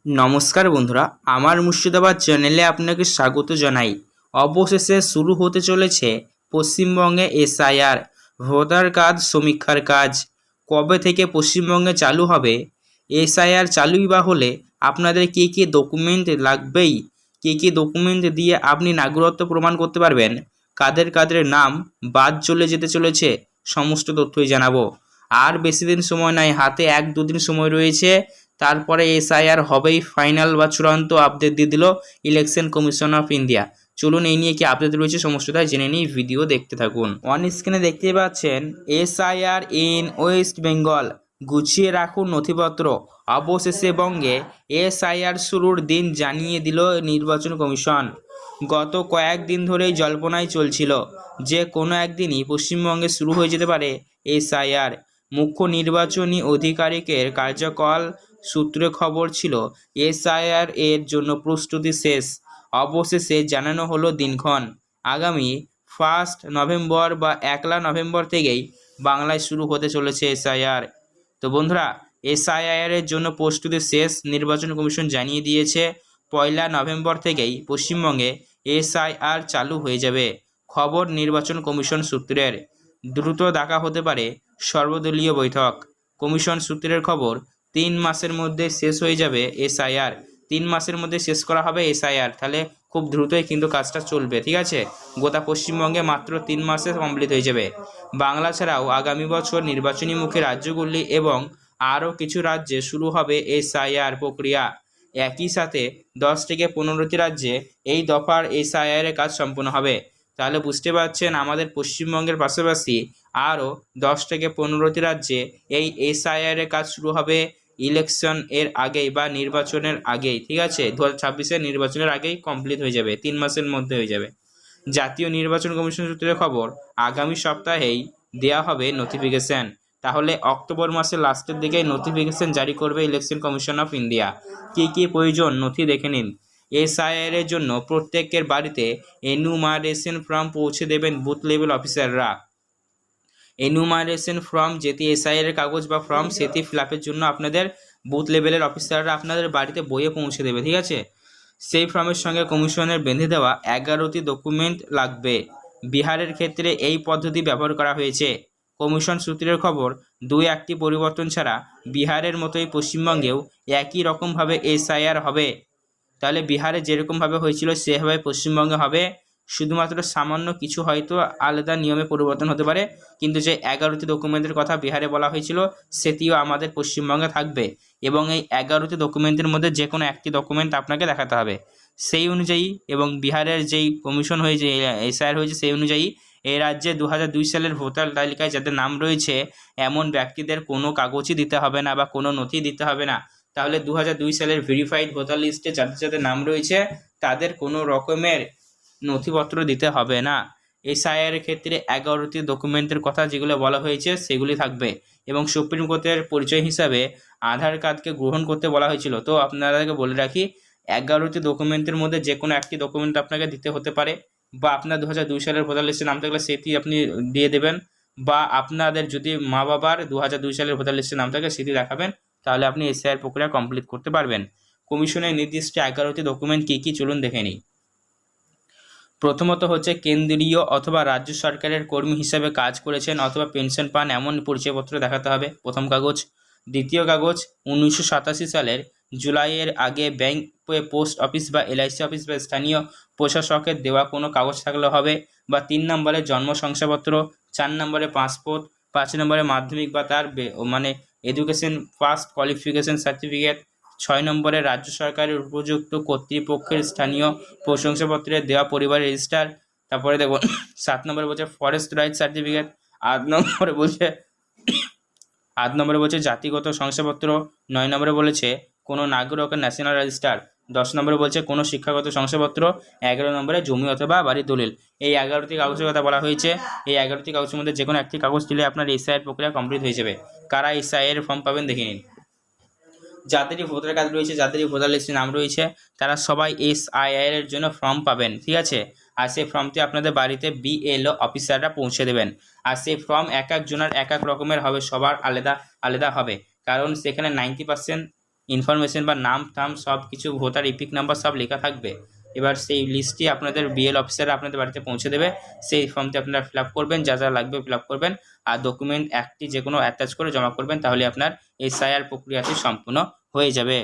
নমস্কার বন্ধুরা, আমার মুর্শিদাবাদ চ্যানেলে আপনাকে স্বাগত জানাই। অবশেষে শুরু হতে চলেছে পশ্চিমবঙ্গে এসআইআর ভোটার কার্ড সমীক্ষার কাজ। কবে থেকে পশ্চিমবঙ্গে চালু হবে? এসআইআর চালুই বা হলে আপনাদের কী কী ডকুমেন্ট লাগবেই, কী ডকুমেন্ট দিয়ে আপনি নাগরিকত্ব প্রমাণ করতে পারবেন, কাদের কাদের নাম বাদ চলে যেতে চলেছে, সমস্ত তথ্যই জানাবো। আর বেশি দিন সময় নাই, হাতে 1-2 দিন সময় রয়েছে। তারপরে এসআইআর হবেই, ফাইনাল বা চূড়ান্ত আপডেট দিয়ে দিল ইলেকশন কমিশন অফ ইন্ডিয়া। চলুন এই নিয়ে কি আপডেট রয়েছে সমস্তটাই জেনে নিই, ভিডিও দেখতে থাকুন। অন স্ক্রিনে দেখতেই পাচ্ছেন এসআইআর ইন ওয়েস্ট বেঙ্গল, গুছিয়ে রাখুন নথিপত্র। অবশেষে বঙ্গে এসআইআর শুরুর দিন জানিয়ে দিল নির্বাচন কমিশন। গত কয়েকদিন ধরেই জল্পনায় চলছিল যে কোনো একদিনই পশ্চিমবঙ্গে শুরু হয়ে যেতে পারে এসআইআর। মুখ্য নির্বাচনী আধিকারিকের কার্যকাল সূত্রে খবর ছিল এসআইআর এর জন্য প্রস্তুতি শেষ। অবশেষে জানানো হলো দিনক্ষণ, আগামী 1 নভেম্বর বা 1 নভেম্বর থেকেই বাংলায় শুরু হতে চলেছে এসআইআর। তো বন্ধুরা, এসআইআর এর জন্য প্রস্তুতি শেষ, নির্বাচন কমিশন জানিয়ে দিয়েছে 1 নভেম্বর থেকেই পশ্চিমবঙ্গে এসআইআর চালু হয়ে যাবে। খবর নির্বাচন কমিশন সূত্রের, দ্রুত ডাকা হতে পারে সর্বদলীয় বৈঠক। কমিশন সূত্রের খবর, 3 মাসের মধ্যে শেষ হয়ে যাবে এসআইআর। 3 মাসের মধ্যে শেষ করা হবে এসআইআর, তাহলে খুব দ্রুতই কিন্তু কাজটা চলবে। ঠিক আছে, গোটা পশ্চিমবঙ্গে মাত্র 3 মাসে কমপ্লিট হয়ে যাবে। বাংলা ছাড়াও আগামী বছর নির্বাচনীমুখী রাজ্যগুলি এবং আরও কিছু রাজ্যে শুরু হবে এসআইআর প্রক্রিয়া। একই সাথে 10 থেকে 15টি রাজ্যে এই দফার এসআইআর এর কাজ সম্পন্ন হবে। তাহলে বুঝতে পারছেন, আমাদের পশ্চিমবঙ্গের পাশাপাশি আরও 10 থেকে 15টি রাজ্যে এই এসআইআর এর কাজ শুরু হবে ইলেকশন এর আগেই বা নির্বাচনের আগেই। ঠিক আছে, 2026-এর নির্বাচনের আগেই কমপ্লিট হয়ে যাবে, 3 মাসের মধ্যে হয়ে যাবে। জাতীয় নির্বাচন কমিশন সূত্রের খবর, আগামী সপ্তাহেই দেওয়া হবে নোটিফিকেশন। তাহলে অক্টোবর মাসের লাস্টের দিকেই নোটিফিকেশন জারি করবে ইলেকশন কমিশন অফ ইন্ডিয়া। কী কী প্রয়োজন নথি দেখে নিন। এসআইআর এর জন্য প্রত্যেকের বাড়িতে এনুমারেশন ফর্ম পৌঁছে দেবেন বুথ লেভেল অফিসাররা। এনুমারেশন ফর্ম যেটি এসআইআর এর কাগজ বা ফর্ম, সেটি ফিল আপের জন্য আপনাদের বুথ লেভেলের অফিসাররা আপনাদের বাড়িতে বইয়ে পৌঁছে দেবে। ঠিক আছে, সেই ফর্মের সঙ্গে কমিশনের বেঁধে দেওয়া 11টি ডকুমেন্ট লাগবে। বিহারের ক্ষেত্রে এই পদ্ধতি ব্যবহার করা হয়েছে। কমিশন সূত্রের খবর, 2-1টি পরিবর্তন ছাড়া বিহারের মতোই পশ্চিমবঙ্গেও একই রকমভাবে এসআইআর হবে। তাহলে বিহারে যেরকমভাবে হয়েছিল সেভাবে পশ্চিমবঙ্গে হবে, শুধুমাত্র সামান্য কিছু হয়তো আলাদা নিয়মে পরিবর্তন হতে পারে, কিন্তু যে 11টি ডকুমেন্টের কথা বিহারে বলা হয়েছিল সেটিও আমাদের পশ্চিমবঙ্গে থাকবে। এবং এই 11টি ডকুমেন্টের মধ্যে যে কোনো একটি ডকুমেন্ট আপনাকে দেখাতে হবে সেই অনুযায়ী। এবং বিহারের যেই কমিশন হয়েছে, এসআইআর হয়েছে, সেই অনুযায়ী এই রাজ্যে 2002 সালের ভোটার তালিকায় যাদের নাম রয়েছে এমন ব্যক্তিদের কোনো কাগজই দিতে হবে না বা কোনো নথি দিতে হবে না। তাহলে 2002 সালের ভেরিফাইড ভোটার লিস্টে যাদের যাদের নাম রয়েছে তাদের কোনো রকমের নথিপত্র দিতে হবে না। এসআইআর এর ক্ষেত্রে 11টি ডকুমেন্টের কথা যেগুলো বলা হয়েছে সেগুলি থাকবে। এবং সুপ্রিম কোর্টের পরিচয় হিসাবে আধার কার্ডকে গ্রহণ করতে বলা হয়েছিল। তো আপনাদেরকে বলে রাখি, 11টি ডকুমেন্টের মধ্যে যে কোনো একটি ডকুমেন্ট আপনাকে দিতে হতে পারে, বা আপনার 2002 সালের ভোটার লিস্টে নাম থাকলে সেটি আপনি দিয়ে দেবেন, বা আপনাদের যদি মা বাবার 2002 সালের ভোটার লিস্টে নাম থাকে সেটি দেখাবেন, তাহলে আপনি এসআইআর প্রক্রিয়া কমপ্লিট করতে পারবেন। কমিশনের নির্দিষ্ট 11টি ডকুমেন্ট কী কী চলুন দেখে নিই। প্রথমত হচ্ছে কেন্দ্রীয় অথবা রাজ্য সরকারের কর্মী হিসাবে কাজ করেছেন অথবা পেনশন পান এমন পরিচয়পত্র দেখাতে হবে, প্রথম কাগজ। দ্বিতীয় কাগজ, 1987 সালের জুলাইয়ের আগে ব্যাংক, পোস্ট অফিস বা এলআইসি অফিস বা স্থানীয় প্রশাসকের দেওয়া কোনো কাগজ থাকলে হবে। বা 3 নম্বরে জন্ম শংসাপত্র, 4 নম্বরে পাসপোর্ট, 5 নম্বরে মাধ্যমিক বা তার মানে এডুকেশন ফার্স্ট কোয়ালিফিকেশন সার্টিফিকেট, 6 নম্বরে রাজ্য সরকারের উপযুক্ত কর্তৃপক্ষের স্থানীয় প্রশংসাপত্রে দেওয়া পরিবারের রেজিস্টার। তারপরে দেখুন 7 নম্বরে বলছে ফরেস্ট রাইট সার্টিফিকেট। 8 নম্বরে বলছে জাতিগত শংসাপত্র। 9 নম্বরে বলেছে কোনো নাগরিকের ন্যাশনাল রেজিস্টার। 10 নম্বরে বলছে কোনো শিক্ষাগত শংসাপত্র। 11 নম্বরে জমি অথবা বাড়ির দলিল। এই 11টি কাগজের কথা বলা হয়েছে। এই 11টি কাগজের মধ্যে যে কোনো একটি কাগজ দিলে আপনার এসআইআর প্রক্রিয়া কমপ্লিট হয়ে যাবে। কারা এসআইআর ফর্ম পাবেন দেখে নিন। যাদেরই ভোটার কার্ড রয়েছে, যাদেরই ভোটার লিস্টে নাম রয়েছে, তারা সবাই এসআইআর এর জন্য ফর্ম পাবেন। ঠিক আছে, আর সেই ফর্মটি আপনাদের বাড়িতে বিএলও অফিসাররা পৌঁছে দেবেন। আর সেই ফর্ম এক একজনের এক এক রকমের হবে, সবার আলাদা আলাদা হবে, কারণ সেখানে 90% ইনফরমেশন বা নাম টাম সব কিছু, ভোটার ইপিক নাম্বার সব লেখা থাকবে। এবার সেই লিস্টটি আপনাদের বিএল অফিসাররা আপনাদের বাড়িতে পৌঁছে দেবে। সেই ফর্মটি আপনারা ফিল আপ করবেন, যা যা লাগবে ফিল আপ করবেন, আর ডকুমেন্ট একটি যে কোনো অ্যাটাচ করে জমা করবেন, তাহলে আপনার এসআইআর প্রক্রিয়াটি সম্পূর্ণ হয়ে যাবে।